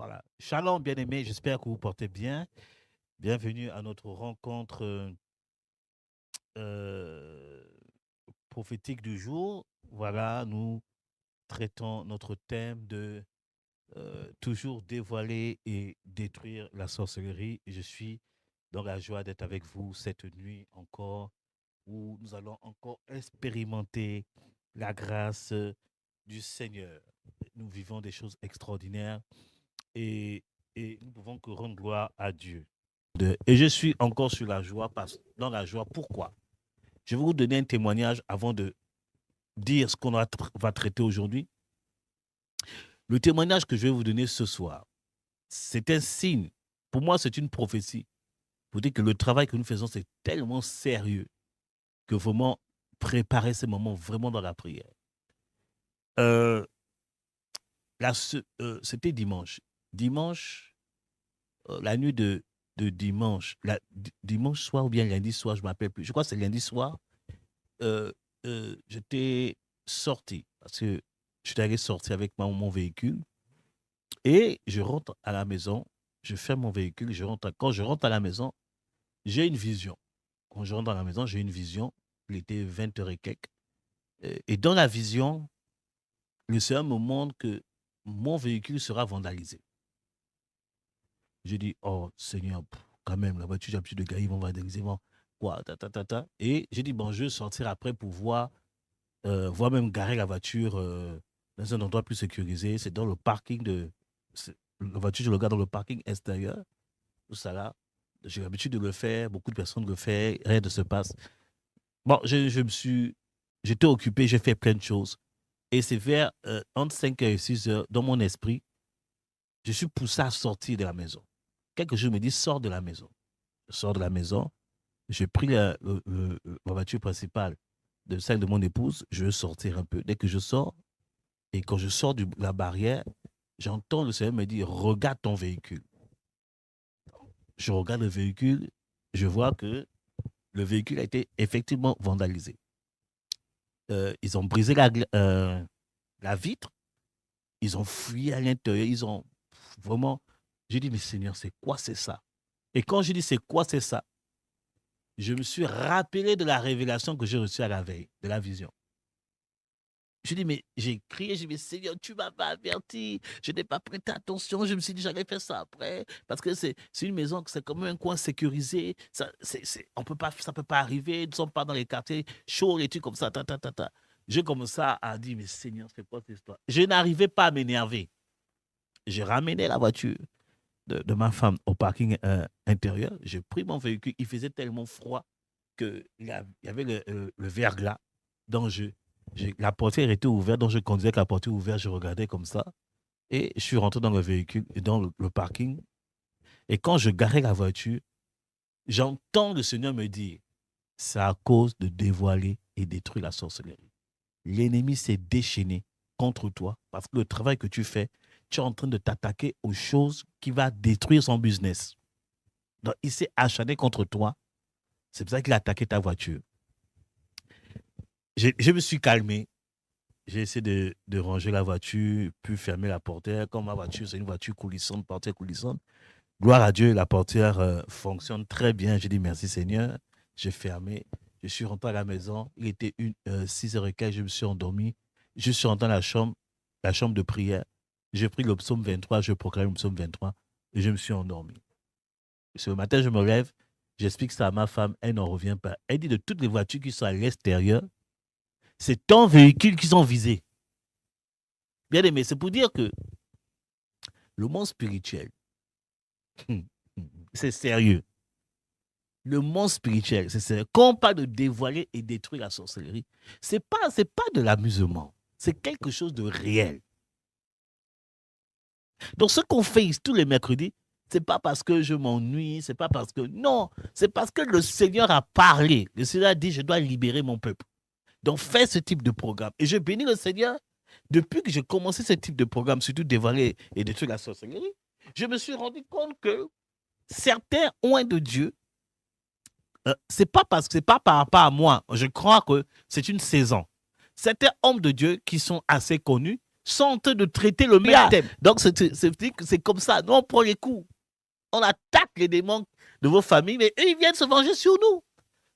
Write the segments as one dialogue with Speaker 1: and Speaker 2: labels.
Speaker 1: Voilà. Shalom, bien-aimés, j'espère que vous portez bien. Bienvenue à notre rencontre euh, prophétique du jour. Voilà, nous traitons notre thème de toujours dévoiler et détruire la sorcellerie. Je suis dans la joie d'être avec vous cette nuit encore, où nous allons encore expérimenter la grâce du Seigneur. Nous vivons des choses extraordinaires et, et nous pouvons que rendre gloire à Dieu. Et je suis encore sur la joie, dans la joie. Pourquoi? Je vais vous donner un témoignage avant de dire ce qu'on va traiter aujourd'hui. Le témoignage que je vais vous donner ce soir, c'est un signe. Pour moi, c'est une prophétie. Pour dire que le travail que nous faisons, c'est tellement sérieux que vraiment préparer ces moments vraiment dans la prière. Euh, C'était dimanche. Dimanche, la nuit de dimanche, dimanche soir ou bien lundi soir, je ne m'appelle plus. Je crois que c'est lundi soir. euh, J'étais sorti parce que j'étais allé sortir avec mon véhicule et je rentre à la maison, je ferme mon véhicule, quand je rentre à la maison, j'ai une vision. Quand je rentre à la maison, j'ai une vision. Il était 20h et quelques. Et dans la vision, le Seigneur me montre que mon véhicule sera vandalisé. Je dis, oh Seigneur, quand même, la voiture, j'ai plus de gars, ils vont vandaliser. Quoi, ta, ta, ta, ta. Et j'ai dit, bon, je vais sortir après pour voir même garer la voiture dans un endroit plus sécurisé. C'est dans le parking de. La voiture, je le garde dans le parking extérieur. Tout ça là. J'ai l'habitude de le faire. Beaucoup de personnes le font. Rien ne se passe. Bon, je me suis. J'étais occupé, j'ai fait plein de choses. Et c'est vers entre 5h et 6h, dans mon esprit, je suis poussé à sortir de la maison. Quelque chose me dit, sors de la maison. Je sors de la maison. J'ai pris la voiture principale de celle de mon épouse. Je veux sortir un peu. Dès que je sors, et quand je sors de la barrière, j'entends le Seigneur me dire, regarde ton véhicule. Je regarde le véhicule, je vois que le véhicule a été effectivement vandalisé. Ils ont brisé la vitre, ils ont fouillé à l'intérieur, ils ont vraiment... J'ai dit, mais Seigneur, c'est quoi c'est ça? Et quand je dis c'est quoi c'est ça, je me suis rappelé de la révélation que j'ai reçue à la veille, de la vision. Je dis, mais j'ai crié, j'ai dit, Seigneur, tu m'as pas averti. Je n'ai pas prêté attention. Je me suis dit, j'allais faire ça après. Parce que c'est une maison, c'est comme un coin sécurisé. On peut pas, ça ne peut pas arriver. Nous ne sommes pas dans les quartiers chauds et tout comme ça. Ta, ta, ta, ta. J'ai commencé à dire, mais Seigneur, c'est quoi cette histoire? Je n'arrivais pas à m'énerver. J'ai ramené la voiture de ma femme au parking intérieur. J'ai pris mon véhicule. Il faisait tellement froid qu'il y avait le verglas dans la portière était ouverte, donc je conduisais avec la portière ouverte, je regardais comme ça. Et je suis rentré dans le véhicule, dans le parking. Et quand je garais la voiture, j'entends le Seigneur me dire, c'est à cause de dévoiler et détruire la sorcellerie. L'ennemi s'est déchaîné contre toi parce que le travail que tu fais, tu es en train de t'attaquer aux choses qui vont détruire son business. Donc, il s'est acharné contre toi. C'est pour ça qu'il a attaqué ta voiture. Je me suis calmé. J'ai essayé de ranger la voiture, puis fermer la portière. Comme ma voiture, c'est une voiture coulissante, portière coulissante. Gloire à Dieu, la portière fonctionne très bien. J'ai dit merci Seigneur. J'ai fermé. Je suis rentré à la maison. Il était 6h15. Je me suis endormi. Je suis rentré dans la chambre de prière. J'ai pris le psaume 23. Je proclame le psaume 23 et je me suis endormi. Ce matin, je me lève. J'explique ça à ma femme. Elle n'en revient pas. Elle dit de toutes les voitures qui sont à l'extérieur, c'est ton véhicule qu'ils ont visé. Bien aimé, c'est pour dire que le monde spirituel, c'est sérieux. Le monde spirituel, c'est sérieux. Quand on parle de dévoiler et détruire la sorcellerie, c'est pas de l'amusement. C'est quelque chose de réel. Donc, ce qu'on fait tous les mercredis, c'est pas parce que je m'ennuie, c'est pas parce que... Non, c'est parce que le Seigneur a parlé. Le Seigneur a dit, je dois libérer mon peuple. Donc, fais ce type de programme. Et je bénis le Seigneur. Depuis que j'ai commencé ce type de programme, surtout dévoiler et détruire la sorcellerie, je me suis rendu compte que certains ont de Dieu. C'est pas par rapport à moi. Je crois que c'est une saison. Certains hommes de Dieu qui sont assez connus sont en train de traiter le même thème. Donc, c'est comme ça. Nous, on prend les coups. On attaque les démons de vos familles, mais eux, ils viennent se venger sur nous.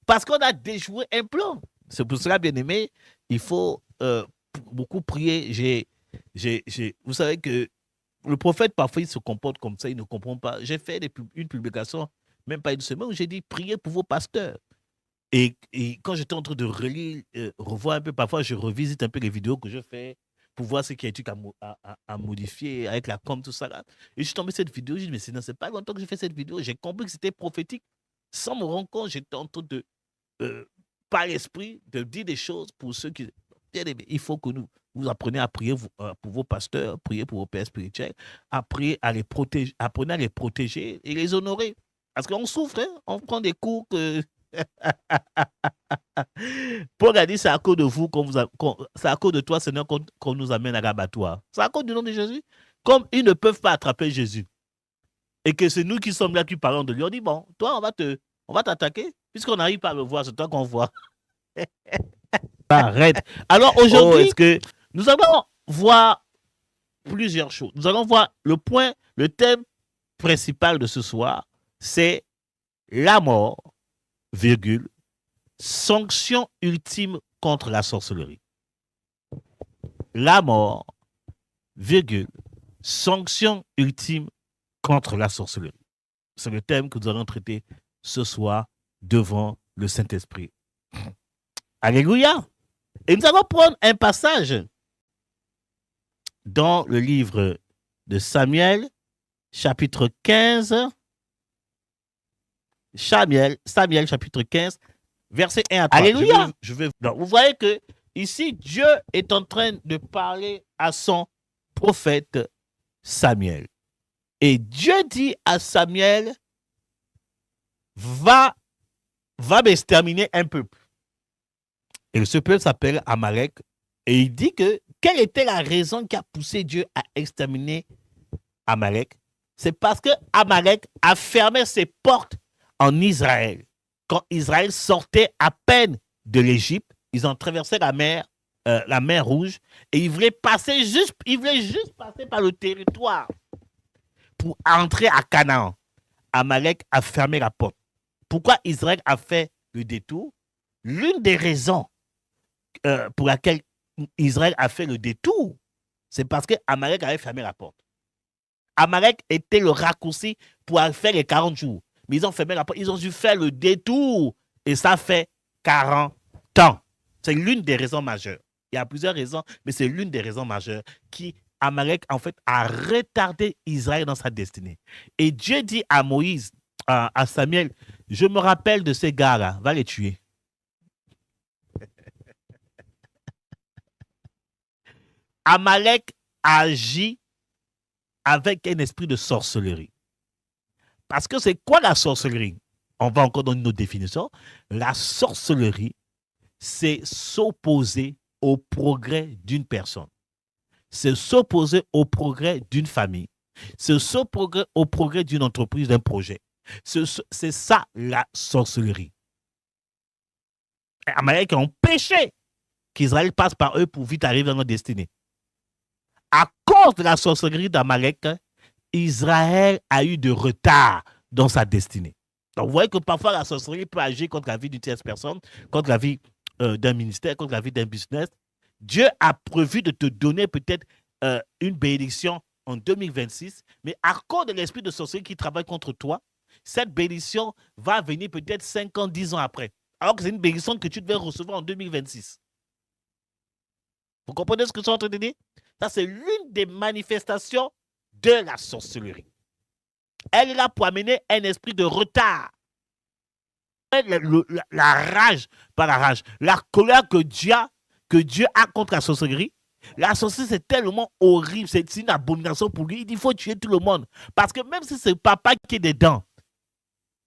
Speaker 1: Parce qu'on a déjoué un plan. C'est pour cela, bien aimé, il faut beaucoup prier. Vous savez que le prophète, parfois, il se comporte comme ça, il ne comprend pas. J'ai fait une publication, même pas une semaine, où j'ai dit, priez pour vos pasteurs. Et quand j'étais en train de relire, revoir un peu, parfois, je revisite un peu les vidéos que je fais pour voir ce qui est à modifier avec la com, tout ça. Là. Et je suis tombé sur cette vidéo, je dis, mais c'est pas longtemps que j'ai fait cette vidéo. J'ai compris que c'était prophétique. Sans me rendre compte, j'étais en train de, par l'esprit, de dire des choses pour ceux qui... Bien aimé, il faut que vous appreniez à prier pour vos pasteurs, prier pour vos pères spirituels, apprenez à les protéger et les honorer. Parce qu'on souffre, hein? On prend des coups que... Paul a dit, c'est à cause de vous c'est à cause de toi, Seigneur, qu'on nous amène à l'abattoir. C'est à cause du nom de Jésus. Comme ils ne peuvent pas attraper Jésus, et que c'est nous qui sommes là qui parlons de lui, on dit, bon, toi, on va t'attaquer, puisqu'on n'arrive pas à le voir, c'est toi qu'on voit. Arrête. Alors aujourd'hui, nous allons voir plusieurs choses. Nous allons voir le thème principal de ce soir, c'est la mort, virgule, sanction ultime contre la sorcellerie. La mort, virgule, sanction ultime contre la sorcellerie. C'est le thème que nous allons traiter ce soir devant le Saint-Esprit. Alléluia. Et nous allons prendre un passage dans le livre de Samuel, chapitre 15. Samuel, chapitre 15, verset 1 à 3. Alléluia. Donc, vous voyez que ici, Dieu est en train de parler à son prophète Samuel. Et Dieu dit à Samuel, va m'exterminer un peuple. Et ce peuple s'appelle Amalek. Et il dit que quelle était la raison qui a poussé Dieu à exterminer Amalek? C'est parce que Amalek a fermé ses portes en Israël. Quand Israël sortait à peine de l'Égypte, ils ont traversé la mer Rouge et ils voulaient juste passer par le territoire pour entrer à Canaan. Amalek a fermé la porte. Pourquoi Israël a fait le détour? L'une des raisons pour laquelle Israël a fait le détour, c'est parce que Amalek avait fermé la porte. Amalek était le raccourci pour faire les 40 jours. Mais ils ont fermé la porte, ils ont dû faire le détour. Et ça fait 40 ans. C'est l'une des raisons majeures. Il y a plusieurs raisons, mais c'est l'une des raisons majeures qui, Amalek, en fait, a retardé Israël dans sa destinée. Et Dieu dit à Moïse, à Samuel, je me rappelle de ces gars-là, va les tuer. Amalek agit avec un esprit de sorcellerie. Parce que c'est quoi la sorcellerie? On va encore donner nos définitions. La sorcellerie, c'est s'opposer au progrès d'une personne. C'est s'opposer au progrès d'une famille. C'est s'opposer au progrès d'une entreprise, d'un projet. C'est ça la sorcellerie. Amalek ont péché qu'Israël passe par eux pour vite arriver dans notre destinée. À cause de la sorcellerie d'Amalek, Israël a eu de retard dans sa destinée. Donc, vous voyez que parfois la sorcellerie peut agir contre la vie d'une tierce personne, contre la vie d'un ministère, contre la vie d'un business. Dieu a prévu de te donner peut-être une bénédiction en 2026, mais à cause de l'esprit de sorcellerie qui travaille contre toi, cette bénédiction va venir peut-être 5 ans, 10 ans après. Alors que c'est une bénédiction que tu devais recevoir en 2026. Vous comprenez ce que je suis en train de dire? Ça, c'est l'une des manifestations de la sorcellerie. Elle est là pour amener un esprit de retard. La rage, pas la rage, la colère que Dieu a contre la sorcellerie. La sorcellerie, c'est tellement horrible, c'est une abomination pour lui. Il dit qu'il faut tuer tout le monde. Parce que même si c'est papa qui est dedans,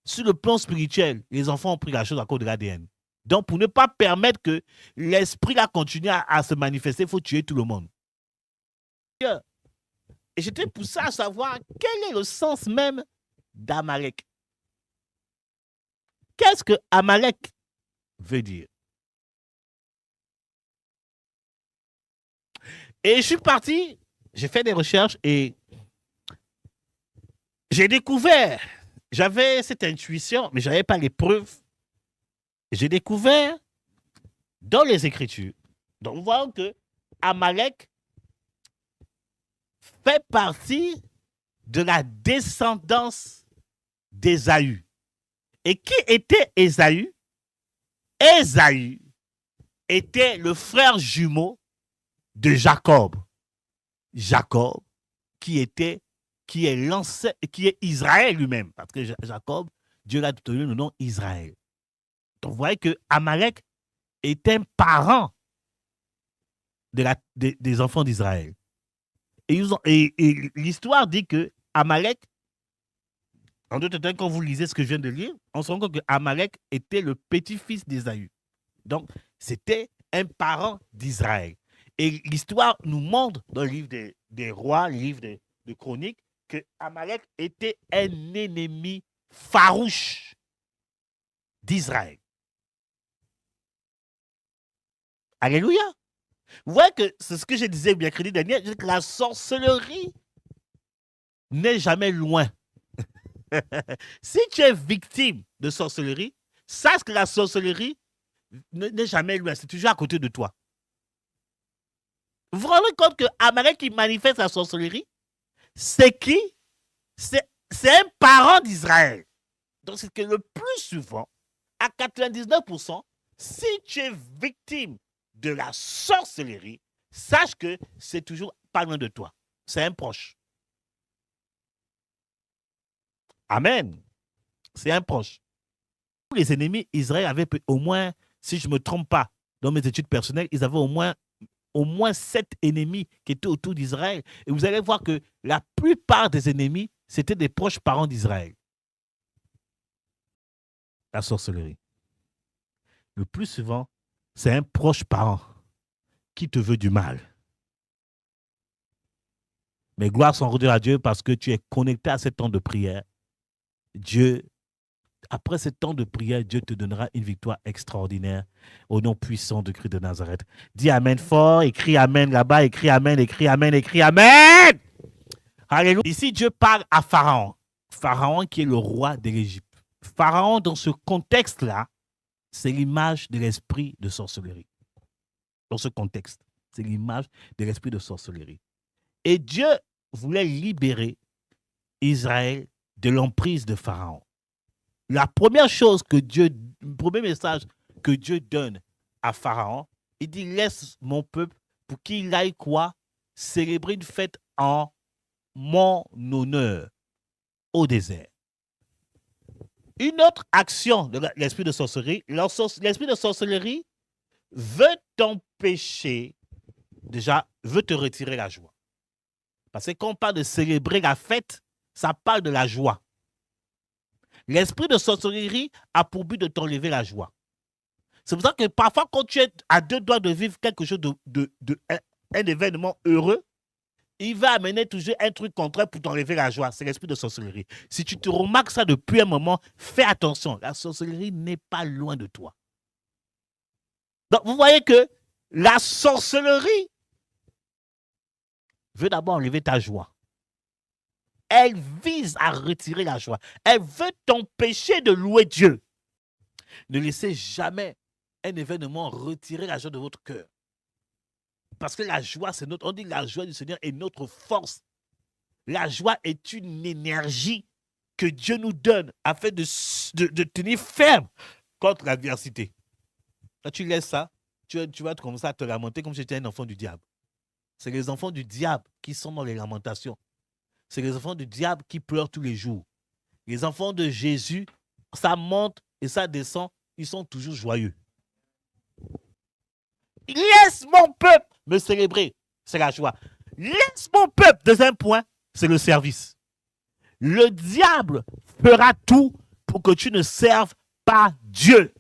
Speaker 1: sur le plan spirituel, les enfants ont pris la chose à cause de l'ADN. Donc, pour ne pas permettre que l'esprit là continue à se manifester, il faut tuer tout le monde. Et j'étais poussé à savoir quel est le sens même d'Amalek. Qu'est-ce que Amalek veut dire? Et je suis parti, j'ai fait des recherches et j'ai découvert, j'avais cette intuition, mais je n'avais pas les preuves. J'ai découvert dans les Écritures, donc nous voyons que Amalek fait partie de la descendance d'Ésaü. Et qui était Ésaü? Ésaü était le frère jumeau de Jacob. Jacob, qui est Israël lui-même. Parce que Jacob, Dieu l'a donné le nom Israël. Donc vous voyez que Amalek est un parent des enfants d'Israël. Et l'histoire dit que Amalek, en d'autres temps, quand vous lisez ce que je viens de lire, on se rend compte que Amalek était le petit-fils d'Ésaü. Donc, c'était un parent d'Israël. Et l'histoire nous montre dans le livre des rois, le livre de chroniques, que Amalek était un ennemi farouche d'Israël. Alléluia. Vous voyez que c'est ce que je disais mercredi dernier, que la sorcellerie n'est jamais loin. Si tu es victime de sorcellerie, sache que la sorcellerie n'est jamais loin, c'est toujours à côté de toi. Vous vous rendez compte que Amalek qui manifeste la sorcellerie, c'est qui? C'est un parent d'Israël. Donc c'est que le plus souvent, à 99%, si tu es victime de la sorcellerie, sache que c'est toujours pas loin de toi. C'est un proche. Amen. C'est un proche. Les ennemis, Israël avait au moins, si je ne me trompe pas, dans mes études personnelles, ils avaient au moins 7 ennemis qui étaient autour d'Israël. Et vous allez voir que la plupart des ennemis, c'était des proches parents d'Israël. La sorcellerie. Le plus souvent, c'est un proche parent qui te veut du mal. Mais gloire sont rendues à Dieu parce que tu es connecté à ce temps de prière. Dieu, après ce temps de prière, Dieu te donnera une victoire extraordinaire au nom puissant de Christ de Nazareth. Dis Amen fort, écris Amen là-bas, écris Amen, écris Amen, écris Amen. Alléluia. Ici, Dieu parle à Pharaon. Pharaon qui est le roi de l'Égypte. Pharaon, dans ce contexte-là, c'est l'image de l'esprit de sorcellerie. Dans ce contexte, c'est l'image de l'esprit de sorcellerie. Et Dieu voulait libérer Israël de l'emprise de Pharaon. La première chose que Dieu, le premier message que Dieu donne à Pharaon, il dit laisse mon peuple pour qu'il aille quoi? Célébrer une fête en mon honneur au désert. Une autre action de l'esprit de sorcellerie, l'esprit de sorcellerie veut t'empêcher, déjà, veut te retirer la joie. Parce que quand on parle de célébrer la fête, ça parle de la joie. L'esprit de sorcellerie a pour but de t'enlever la joie. C'est pour ça que parfois, quand tu es à 2 doigts de vivre quelque chose un événement heureux, il va amener toujours un truc contraire pour t'enlever la joie. C'est l'esprit de sorcellerie. Si tu te remarques ça depuis un moment, fais attention. La sorcellerie n'est pas loin de toi. Donc, vous voyez que la sorcellerie veut d'abord enlever ta joie. Elle vise à retirer la joie. Elle veut t'empêcher de louer Dieu. Ne laissez jamais un événement retirer la joie de votre cœur. Parce que la joie, c'est notre... On dit que la joie du Seigneur est notre force. La joie est une énergie que Dieu nous donne afin de tenir ferme contre l'adversité. Quand tu laisses ça, tu vas commencer à te lamenter comme si tu étais un enfant du diable. C'est les enfants du diable qui sont dans les lamentations. C'est les enfants du diable qui pleurent tous les jours. Les enfants de Jésus, ça monte et ça descend, ils sont toujours joyeux. Laisse mon peuple me célébrer, c'est la joie. Laisse mon peuple, deuxième point, c'est le service. Le diable fera tout pour que tu ne serves pas Dieu.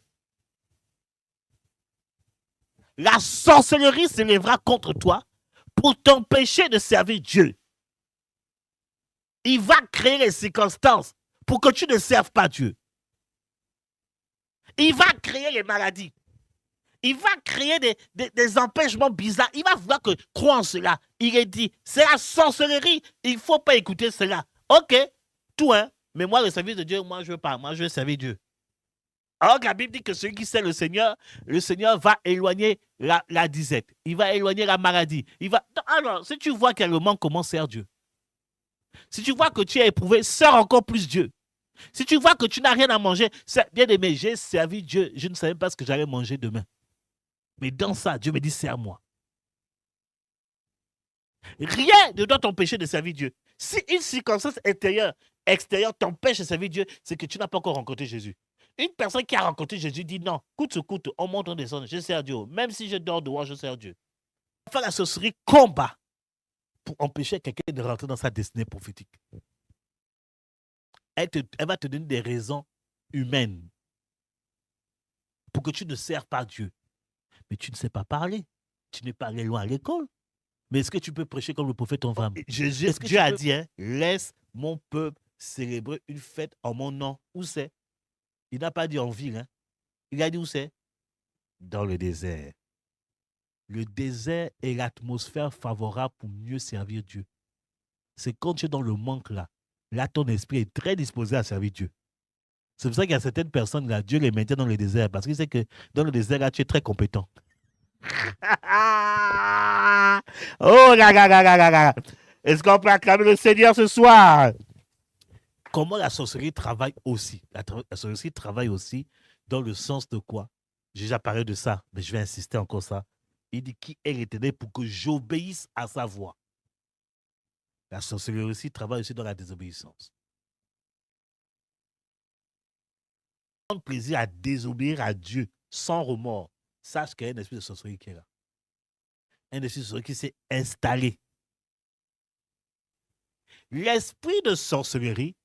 Speaker 1: La sorcellerie s'élèvera contre toi pour t'empêcher de servir Dieu. Il va créer les circonstances pour que tu ne serves pas Dieu. Il va créer les maladies. Il va créer des empêchements bizarres. Il va vouloir que croire en cela. Il est dit, c'est la sorcellerie. Il ne faut pas écouter cela. Ok, tout, hein. Mais moi, le service de Dieu, moi, je veux pas. Moi, je veux servir Dieu. Alors que la Bible dit que celui qui sert le Seigneur va éloigner la disette. Il va éloigner la maladie. Alors, si tu vois qu'il y a le manque, comment sert Dieu? Si tu vois que tu es éprouvé, sers encore plus Dieu. Si tu vois que tu n'as rien à manger, bien aimé, j'ai servi Dieu. Je ne savais pas ce que j'allais manger demain. Mais dans ça, Dieu me dit, sers-moi. Rien ne doit t'empêcher de servir Dieu. Si une circonstance extérieure t'empêche de servir Dieu, c'est que tu n'as pas encore rencontré Jésus. Une personne qui a rencontré Jésus dit non, coûte ce coûte, on monte, on descend, je sers Dieu. Même si je dors dehors, je sers Dieu. Enfin, la sorcellerie combat pour empêcher quelqu'un de rentrer dans sa destinée prophétique. Elle va te donner des raisons humaines pour que tu ne sers pas Dieu. Mais tu ne sais pas parler. Tu n'es pas allé loin à l'école. Mais est-ce que tu peux prêcher comme le prophète en vrai? Dieu a dit, hein, laisse mon peuple célébrer une fête en mon nom. Où c'est? Il n'a pas dit en ville. Hein. Il a dit où c'est? Dans le désert. Le désert est l'atmosphère favorable pour mieux servir Dieu. C'est quand tu es dans le manque là. Là, ton esprit est très disposé à servir Dieu. C'est pour ça qu'il y a certaines personnes là, Dieu les maintient dans le désert parce qu'il sait que dans le désert là, tu es très compétent. Oh là là là là là là. Est-ce qu'on peut acclamer le Seigneur ce soir? Comment la sorcellerie travaille aussi? La sorcellerie travaille aussi dans le sens de quoi? J'ai déjà parlé de ça, mais je vais insister encore ça. Il dit qui est l'Éternel pour que j'obéisse à sa voix. La sorcellerie aussi travaille aussi dans la désobéissance. Prendre plaisir à désobéir à Dieu sans remords. Sache qu'il y a un esprit de sorcellerie qui est là. Un esprit de sorcellerie qui s'est installé. L'esprit de sorcellerie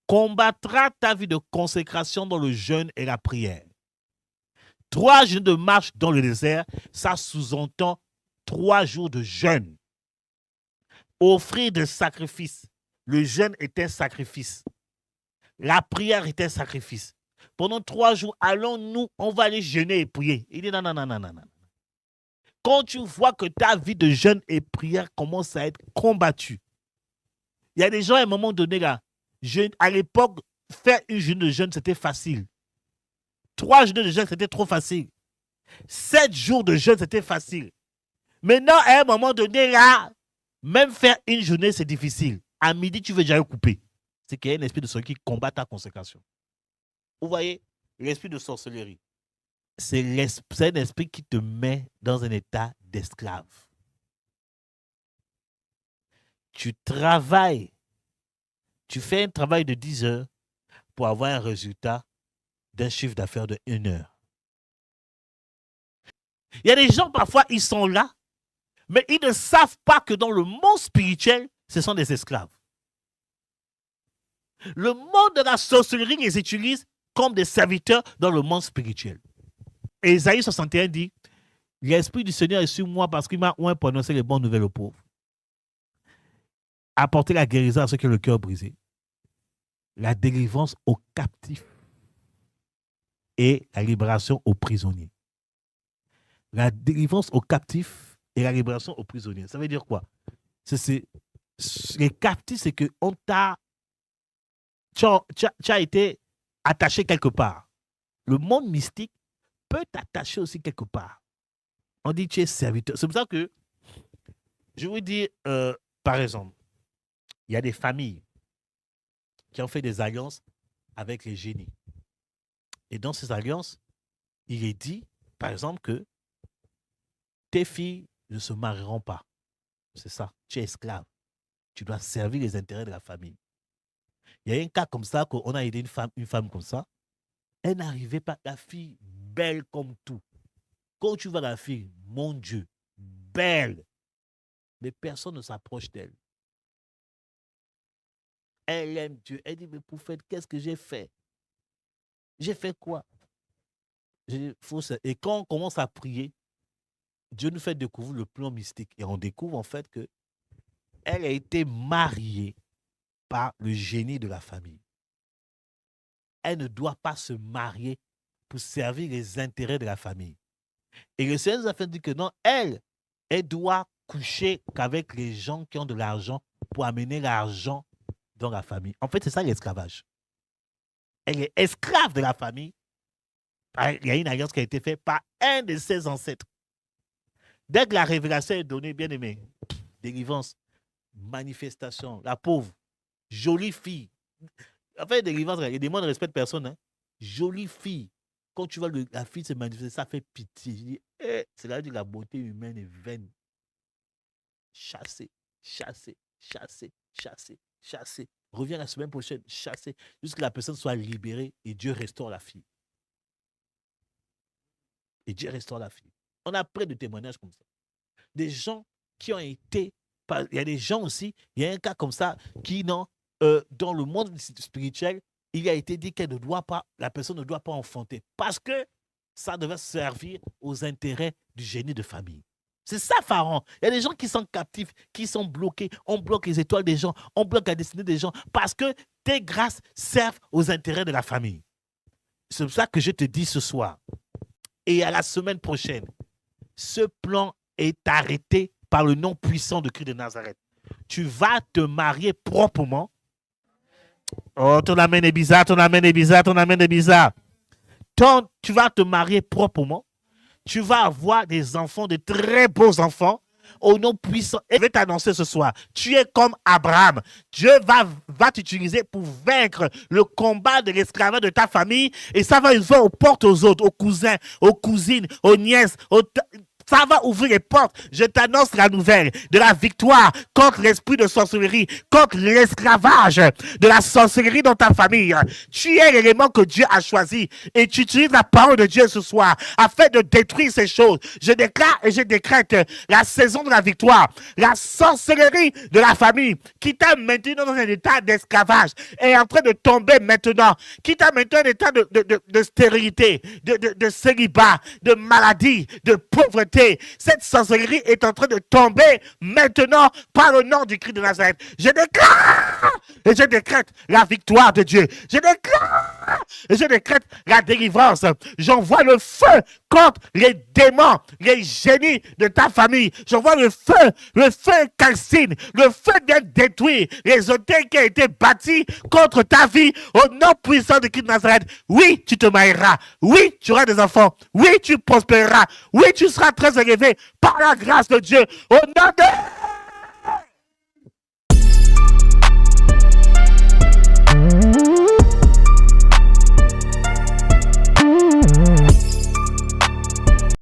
Speaker 1: combattra ta vie de consécration dans le jeûne et la prière. 3 jours de marche dans le désert, ça sous-entend 3 jours de jeûne. Offrir des sacrifices. Le jeûne est un sacrifice. La prière est un sacrifice. Pendant 3 jours, allons-nous, on va aller jeûner et prier. Il dit non, non, non, non, non, non. Quand tu vois que ta vie de jeûne et prière commence à être combattue, il y a des gens à un moment donné là, à l'époque, faire une journée de jeûne, c'était facile. 3 journées de jeûne, c'était trop facile. 7 jours de jeûne, c'était facile. Maintenant, à un moment donné, là, même faire une journée, c'est difficile. À midi, tu veux déjà couper. C'est qu'il y a un esprit de sorcellerie qui combat ta consécration. Vous voyez, l'esprit de sorcellerie, c'est un esprit qui te met dans un état d'esclave. Tu travailles, tu fais un travail de 10 heures pour avoir un résultat d'un chiffre d'affaires de 1 heure. Il y a des gens, parfois, ils sont là, mais ils ne savent pas que dans le monde spirituel, ce sont des esclaves. Le monde de la sorcellerie les utilise comme des serviteurs dans le monde spirituel. Et Ésaïe 61 dit, l'Esprit du Seigneur est sur moi parce qu'il m'a oint pour annoncer les bonnes nouvelles aux pauvres. Apporter la guérison à ceux qui ont le cœur brisé. La délivrance aux captifs et la libération aux prisonniers. La délivrance aux captifs et la libération aux prisonniers. Ça veut dire quoi? Les captifs, c'est que tu as été attaché quelque part. Le monde mystique peut t'attacher aussi quelque part. On dit que tu es serviteur. C'est pour ça que je vous dis, par exemple, il y a des familles qui ont fait des alliances avec les génies. Et dans ces alliances, il est dit, par exemple, que tes filles ne se marieront pas. C'est ça, tu es esclave. Tu dois servir les intérêts de la famille. Il y a un cas comme ça, qu'on a aidé une femme comme ça. Elle n'arrivait pas, la fille belle comme tout. Quand tu vois la fille, mon Dieu, belle, mais personne ne s'approche d'elle. Elle aime Dieu. Elle dit, mais prophète, qu'est-ce que j'ai fait? J'ai fait quoi? Et quand on commence à prier, Dieu nous fait découvrir le plan mystique. Et on découvre en fait que elle a été mariée par le génie de la famille. Elle ne doit pas se marier pour servir les intérêts de la famille. Et le Seigneur nous a fait dire que non, elle doit coucher qu'avec les gens qui ont de l'argent pour amener l'argent dans la famille. En fait, c'est ça l'esclavage. Elle est esclave de la famille. Il y a une alliance qui a été faite par un de ses ancêtres. Dès que la révélation est donnée, bien aimé, délivrance, manifestation, la pauvre, jolie fille. En fait, délivrance, les démons ne respectent personne. Hein. Jolie fille. Quand tu vois la fille se manifester, ça fait pitié. C'est là que la beauté humaine est vaine. Chasser, chasser, chasser, chasser, chasser. Reviens la semaine prochaine, chasser, jusqu'à ce que la personne soit libérée et Dieu restaure la fille. Et Dieu restaure la fille. On a près de témoignages comme ça. Des gens qui ont été... Il y a des gens aussi, il y a un cas comme ça, qui dans le monde spirituel, il a été dit qu'elle ne doit pas, la personne ne doit pas enfanter. Parce que ça devait servir aux intérêts du génie de famille. C'est ça, Pharaon. Il y a des gens qui sont captifs, qui sont bloqués. On bloque les étoiles des gens, on bloque la destinée des gens, parce que tes grâces servent aux intérêts de la famille. C'est pour ça que je te dis ce soir, et à la semaine prochaine, ce plan est arrêté par le nom puissant de Christ de Nazareth. Tu vas te marier proprement. Oh, ton amène est bizarre, ton amène est bizarre, ton amène est bizarre. Tu vas te marier proprement. Tu vas avoir des enfants, de très beaux enfants, au nom puissant. Et je vais t'annoncer ce soir, tu es comme Abraham. Dieu va t'utiliser pour vaincre le combat de l'esclavage de ta famille, et ça va ouvrir aux portes aux autres, aux cousins, aux cousines, aux nièces, ça va ouvrir les portes. Je t'annonce la nouvelle de la victoire contre l'esprit de sorcellerie, contre l'esclavage de la sorcellerie dans ta famille. Tu es l'élément que Dieu a choisi et tu utilises la parole de Dieu ce soir afin de détruire ces choses. Je déclare et je décrète la saison de la victoire. La sorcellerie de la famille qui t'a maintenu dans un état d'esclavage est en train de tomber maintenant. Qui t'a maintenu dans un état de stérilité, de célibat, de maladie, de pauvreté. Cette sorcellerie est en train de tomber maintenant par le nom du Christ de Nazareth. Je déclare et je décrète la victoire de Dieu. Je déclare et je décrète la délivrance. J'envoie le feu contre les démons, les génies de ta famille. J'envoie le feu calcine, le feu vient détruire les hôtels qui ont été bâtis contre ta vie au nom puissant de Christ de Nazareth. Oui, tu te marieras. Oui, tu auras des enfants. Oui, tu prospéreras. Oui, tu seras très élevé par la grâce de Dieu. Au nom de